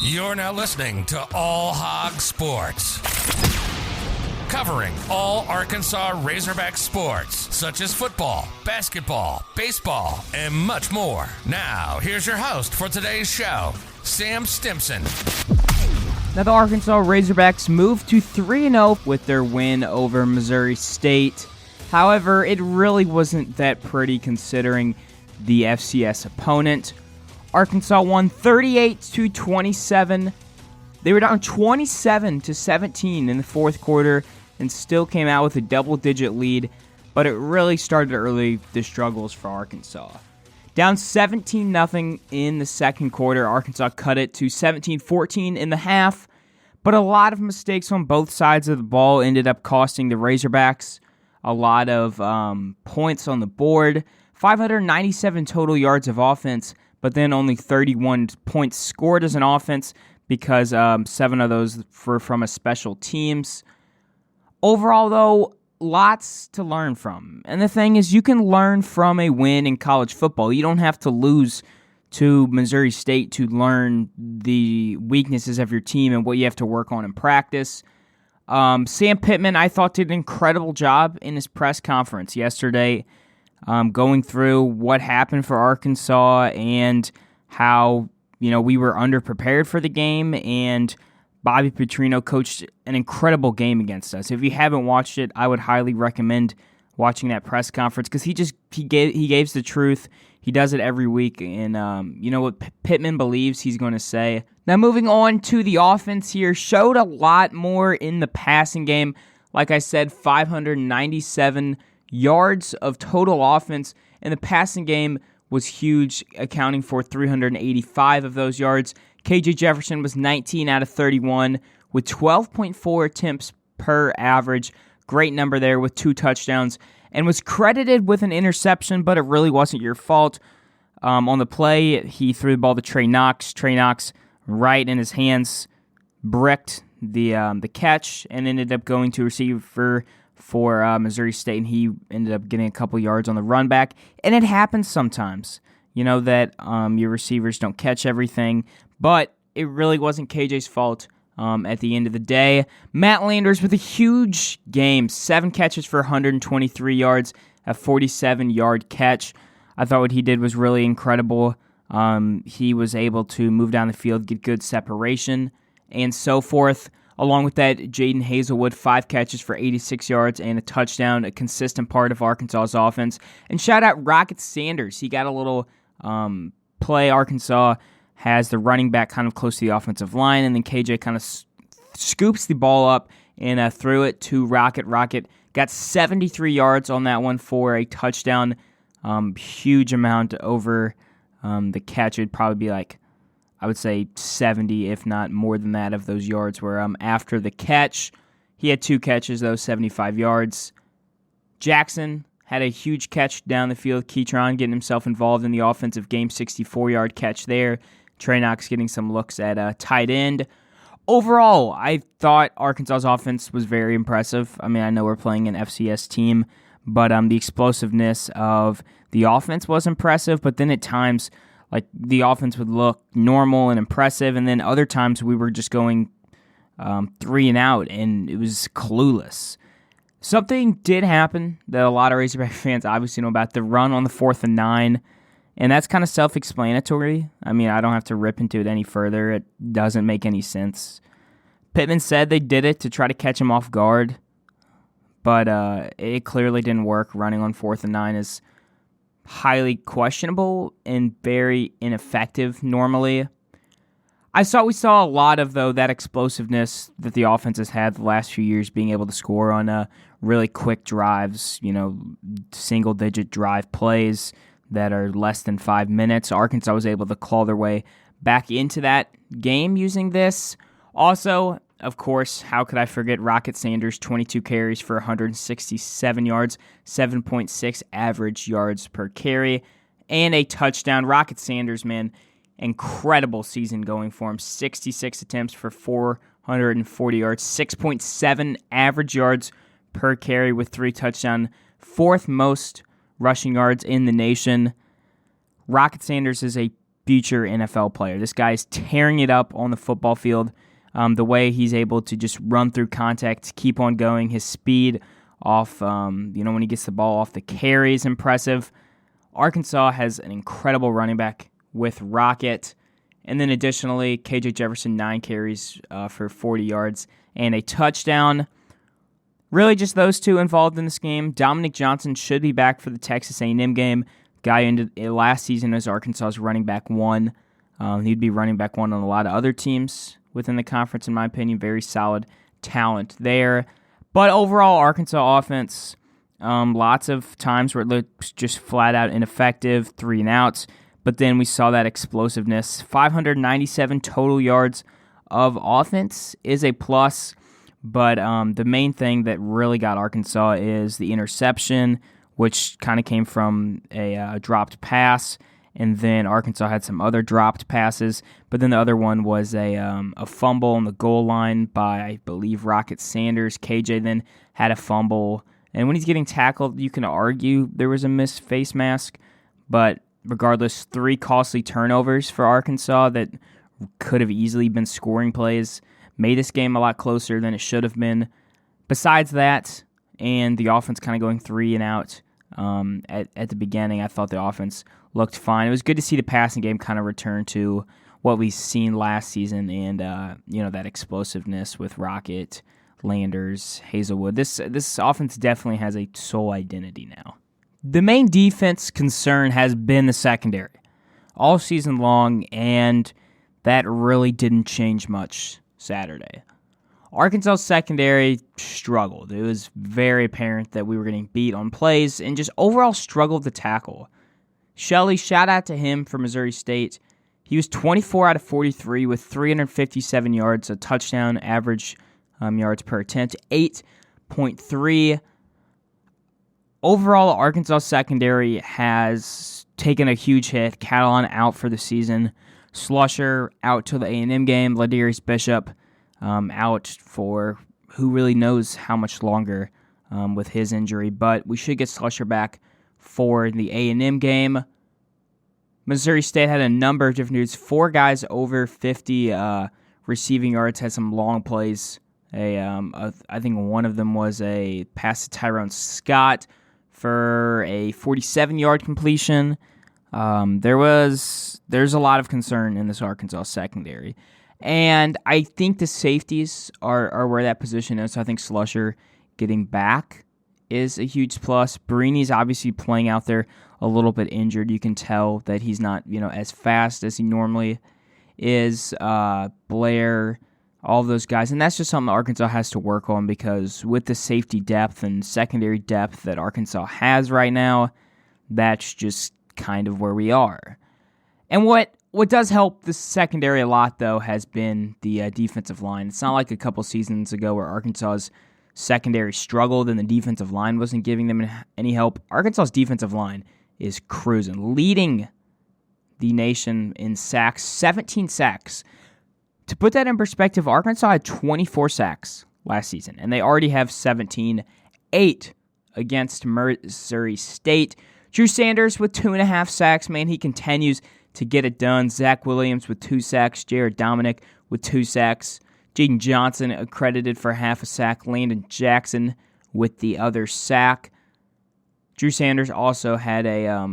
You're now listening to All Hog Sports, covering all Arkansas Razorback sports, such as football, basketball, baseball, and much more. Now, here's your host for today's show, Sam Stimson. Now, the Arkansas Razorbacks moved to 3-0 with their win over Missouri State. However, it really wasn't that pretty considering the FCS opponent. Arkansas won 38-27. They were down 27-17 in the fourth quarter and still came out with a double-digit lead, but it really started early, the struggles for Arkansas. Down 17-0 in the second quarter, Arkansas cut it to 17-14 in the half, but a lot of mistakes on both sides of the ball ended up costing the Razorbacks a lot of points on the board. 597 total yards of offense, but then only 31 points scored as an offense because 7 of those were from a special teams. Overall, though, lots to learn from. And the thing is, you can learn from a win in college football. You don't have to lose to Missouri State to learn the weaknesses of your team and what you have to work on in practice. Sam Pittman, I thought, did an incredible job in his press conference yesterday, going through what happened for Arkansas and how, we were underprepared for the game, and Bobby Petrino coached an incredible game against us. If you haven't watched it, I would highly recommend watching that press conference because he gave the truth. He does it every week, and what Pittman believes he's going to say. Now, moving on to the offense here, showed a lot more in the passing game. Like I said, 597 yards of total offense, and the passing game was huge, accounting for 385 of those yards. KJ Jefferson was 19 out of 31 with 12.4 attempts per average. Great number there with 2 touchdowns, and was credited with an interception, but it really wasn't your fault. On the play, he threw the ball to Trey Knox. Trey Knox, right in his hands, bricked the catch and ended up going to receiver for Missouri State, and he ended up getting a couple yards on the run back. And it happens sometimes, that your receivers don't catch everything, but it really wasn't KJ's fault at the end of the day. Matt Landers with a huge game, 7 catches for 123 yards, a 47-yard catch. I thought what he did was really incredible. He was able to move down the field, get good separation, and so forth. Along with that, Jaden Hazelwood, 5 catches for 86 yards and a touchdown, a consistent part of Arkansas's offense. And shout out Rocket Sanders. He got a little play. Arkansas has the running back kind of close to the offensive line, and then KJ kind of scoops the ball up and threw it to Rocket. Rocket got 73 yards on that one for a touchdown. Huge amount over the catch. It'd probably be like, I would say 70, if not more than that, of those yards were after the catch. He had 2 catches, though, 75 yards. Jackson had a huge catch down the field. Keytron getting himself involved in the offensive game, 64-yard catch there. Trey Knox getting some looks at tight end. Overall, I thought Arkansas's offense was very impressive. I mean, I know we're playing an FCS team, but the explosiveness of the offense was impressive, but then at times, the offense would look normal and impressive, and then other times we were just going 3 and out, and it was clueless. Something did happen that a lot of Razorback fans obviously know about, the run on the 4th and 9, and that's kind of self-explanatory. I mean, I don't have to rip into it any further. It doesn't make any sense. Pittman said they did it to try to catch him off guard, but it clearly didn't work. Running on 4th and 9 is highly questionable and very ineffective normally. We saw a lot of, though, that explosiveness that the offense has had the last few years, being able to score on really quick drives, single-digit drive plays that are less than 5 minutes. Arkansas was able to claw their way back into that game using this. Also, of course, how could I forget Rocket Sanders, 22 carries for 167 yards, 7.6 average yards per carry, and a touchdown. Rocket Sanders, man, incredible season going for him. 66 attempts for 440 yards, 6.7 average yards per carry with 3 touchdowns, 4th most rushing yards in the nation. Rocket Sanders is a future NFL player. This guy's tearing it up on the football field. The way he's able to just run through contact, keep on going, his speed off, when he gets the ball off the carry is impressive. Arkansas has an incredible running back with Rocket. And then additionally, KJ Jefferson, 9 carries for 40 yards and a touchdown. Really just those two involved in this game. Dominic Johnson should be back for the Texas A&M game. Guy ended last season as Arkansas's running back 1. He'd be running back 1 on a lot of other teams within the conference, in my opinion. Very solid talent there. But overall, Arkansas offense, lots of times where it looked just flat out ineffective, 3 and outs. But then we saw that explosiveness. 597 total yards of offense is a plus. But the main thing that really got Arkansas is the interception, which kind of came from a dropped pass. And then Arkansas had some other dropped passes. But then the other one was a fumble on the goal line by, I believe, Rocket Sanders. KJ then had a fumble. And when he's getting tackled, you can argue there was a missed face mask. But regardless, 3 costly turnovers for Arkansas that could have easily been scoring plays. Made this game a lot closer than it should have been. Besides that, and the offense kind of going 3 and out at the beginning, I thought the offense looked fine. It was good to see the passing game kind of return to what we've seen last season and, that explosiveness with Rocket, Landers, Hazelwood. This offense definitely has a sole identity now. The main defense concern has been the secondary all season long, and that really didn't change much Saturday. Arkansas' secondary struggled. It was very apparent that we were getting beat on plays and just overall struggled to tackle. Shelley, shout out to him for Missouri State. He was 24 out of 43 with 357 yards, a touchdown average yards per attempt, 8.3. Overall, Arkansas secondary has taken a huge hit. Catalan out for the season. Slusher out till the A&M game. Ladarius Bishop out for who really knows how much longer with his injury. But we should get Slusher back for the A&M game. Missouri State had a number of different dudes. 4 guys over 50 receiving yards, had some long plays. I think one of them was a pass to Tyrone Scott for a 47-yard completion. There's a lot of concern in this Arkansas secondary. And I think the safeties are where that position is. So I think Slusher getting back is a huge plus. Barini's obviously playing out there a little bit injured. You can tell that he's not, as fast as he normally is. Blair, all of those guys. And that's just something Arkansas has to work on because with the safety depth and secondary depth that Arkansas has right now, that's just kind of where we are. And what does help the secondary a lot, though, has been the defensive line. It's not like a couple seasons ago where Arkansas's secondary struggled and the defensive line wasn't giving them any help. Arkansas's defensive line is cruising, leading the nation in sacks, 17 sacks. To put that in perspective, Arkansas had 24 sacks last season, and they already have 17, 8 against Missouri State. Drew Sanders with 2.5 sacks, man, he continues to get it done. Zach Williams with 2 sacks, Jared Dominic with 2 sacks, Jaden Johnson accredited for half a sack, Landon Jackson with the other sack. Drew Sanders also had a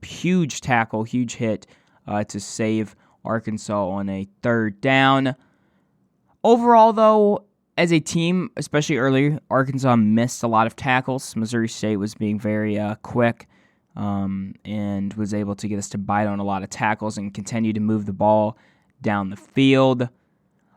huge tackle, huge hit to save Arkansas on a 3rd down. Overall, though, as a team, especially early, Arkansas missed a lot of tackles. Missouri State was being very quick and was able to get us to bite on a lot of tackles and continue to move the ball down the field.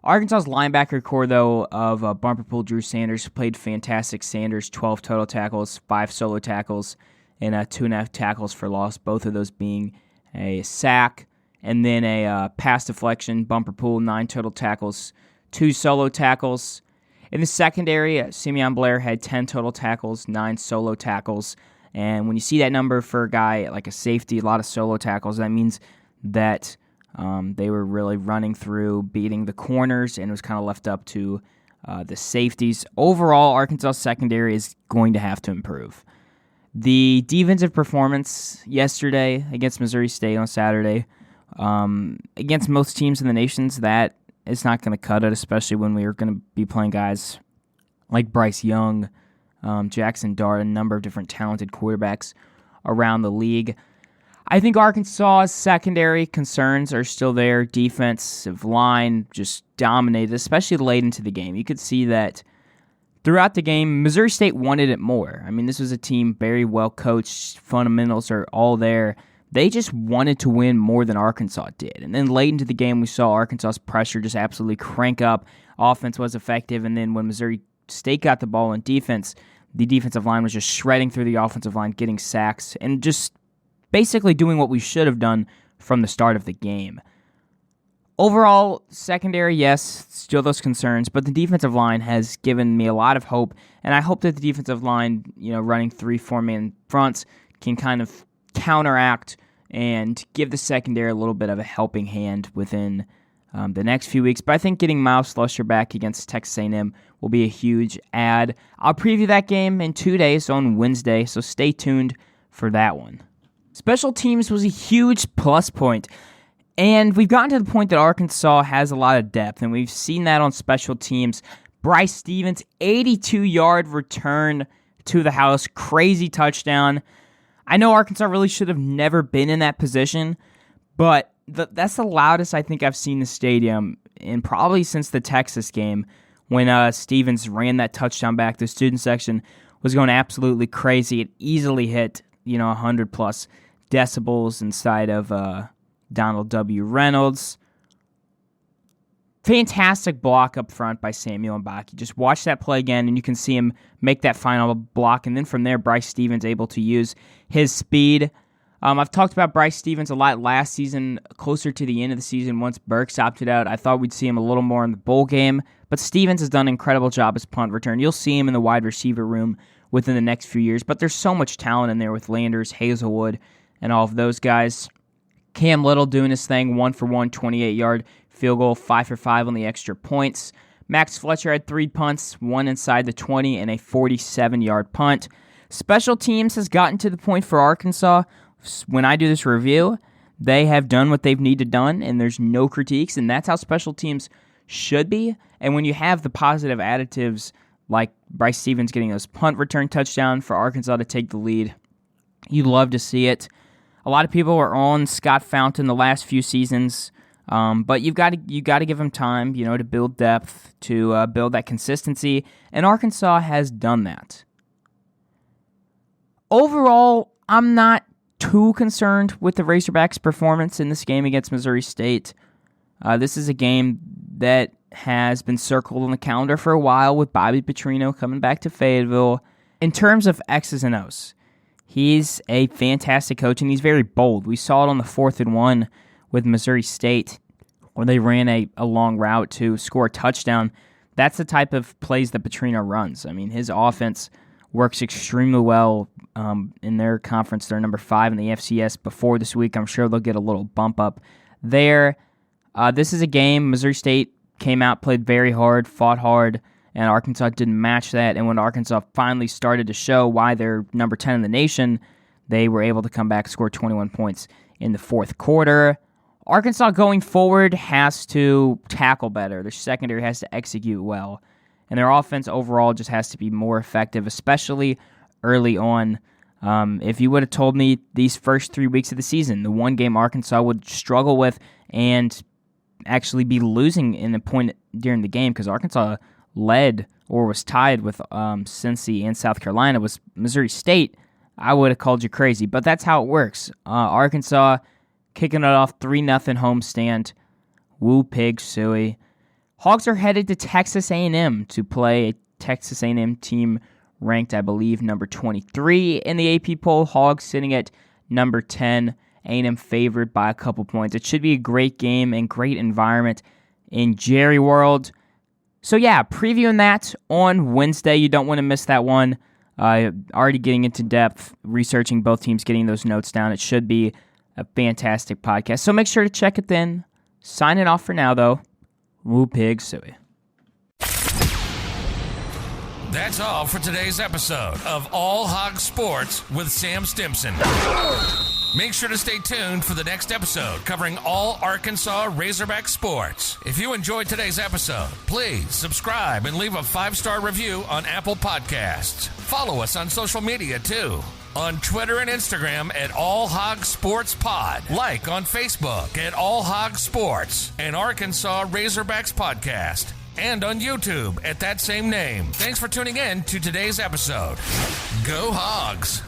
Arkansas's linebacker core, though, of bumper pool Drew Sanders played fantastic. Sanders, 12 total tackles, 5 solo tackles, and 2.5 tackles for loss, both of those being a sack. And then a pass deflection, bumper pool, 9 total tackles, 2 solo tackles. In the secondary, Simeon Blair had 10 total tackles, 9 solo tackles. And when you see that number for a guy like a safety, a lot of solo tackles, that means that they were really running through, beating the corners, and it was kind of left up to the safeties. Overall, Arkansas secondary is going to have to improve. The defensive performance yesterday against Missouri State on Saturday Against most teams in the nations, that is not going to cut it, especially when we are going to be playing guys like Bryce Young, Jackson Dart, a number of different talented quarterbacks around the league. I think Arkansas's secondary concerns are still there. Defensive line just dominated, especially late into the game. You could see that throughout the game, Missouri State wanted it more. I mean, this was a team very well coached. Fundamentals are all there. They just wanted to win more than Arkansas did. And then late into the game, we saw Arkansas's pressure just absolutely crank up. Offense was effective, and then when Missouri State got the ball in defense, the defensive line was just shredding through the offensive line, getting sacks, and just basically doing what we should have done from the start of the game. Overall, secondary, yes, still those concerns, but the defensive line has given me a lot of hope, and I hope that the defensive line, running 3-4-man fronts can kind of counteract and give the secondary a little bit of a helping hand within the next few weeks. But I think getting Miles Slusher back against Texas A&M will be a huge add. I'll preview that game in 2 days on Wednesday, so stay tuned for that one. Special teams was a huge plus point, and we've gotten to the point that Arkansas has a lot of depth, and we've seen that on special teams. Bryce Stevens, 82-yard return to the house, crazy touchdown. I know Arkansas really should have never been in that position, but that's the loudest I think I've seen the stadium in probably since the Texas game when Stevens ran that touchdown back. The student section was going absolutely crazy. It easily hit 100-plus decibels inside of Donald W. Reynolds. Fantastic block up front by Samuel Mbaki. Just watch that play again, and you can see him make that final block. And then from there, Bryce Stevens able to use his speed. I've talked about Bryce Stevens a lot last season, closer to the end of the season once Burks opted out. I thought we'd see him a little more in the bowl game, but Stevens has done an incredible job as punt return. You'll see him in the wide receiver room within the next few years, but there's so much talent in there with Landers, Hazelwood, and all of those guys. Cam Little doing his thing, 1-for-1, 28-yard field goal, 5-for-5 on the extra points. Max Fletcher had 3 punts, one inside the 20, and a 47-yard punt. Special teams has gotten to the point for Arkansas. When I do this review, they have done what they've needed done, and there's no critiques, and that's how special teams should be. And when you have the positive additives like Bryce Stevens getting those punt return touchdown for Arkansas to take the lead, you love to see it. A lot of people are on Scott Fountain the last few seasons, but you got to give him time, to build depth, to build that consistency, and Arkansas has done that. Overall, I'm not too concerned with the Razorbacks' performance in this game against Missouri State. This is a game that has been circled on the calendar for a while with Bobby Petrino coming back to Fayetteville. In terms of X's and O's, he's a fantastic coach, and he's very bold. We saw it on the 4th and 1 with Missouri State, where they ran a long route to score a touchdown. That's the type of plays that Petrino runs. I mean, his offense works extremely well in their conference. They're number 5 in the FCS before this week. I'm sure they'll get a little bump up there. This is a game Missouri State came out, played very hard, fought hard, and Arkansas didn't match that. And when Arkansas finally started to show why they're number 10 in the nation, they were able to come back and score 21 points in the fourth quarter. Arkansas going forward has to tackle better. Their secondary has to execute well. And their offense overall just has to be more effective, especially early on. If you would have told me these first 3 weeks of the season, the one game Arkansas would struggle with and actually be losing in the point during the game, because Arkansas led or was tied with Cincy and South Carolina, was Missouri State, I would have called you crazy. But that's how it works. Arkansas kicking it off 3-0 homestand. Woo pig suey. Hogs are headed to Texas A&M to play a Texas A&M team ranked, I believe, number 23 in the AP poll. Hogs sitting at number 10. A&M favored by a couple points. It should be a great game and great environment in Jerry World. So yeah, previewing that on Wednesday. You don't want to miss that one. Already getting into depth, researching both teams, getting those notes down. It should be a fantastic podcast. So make sure to check it then. Signing off for now, though. Woo pig suey. That's all for today's episode of All Hog Sports with Sam Stimson. Make sure to stay tuned for the next episode covering all Arkansas Razorback sports. If you enjoyed today's episode, please subscribe and leave a 5-star review on Apple Podcasts. Follow us on social media too. On Twitter and Instagram at All Hog Sports Pod. Like on Facebook at All Hog Sports and Arkansas Razorbacks Podcast. And on YouTube at that same name. Thanks for tuning in to today's episode. Go Hogs!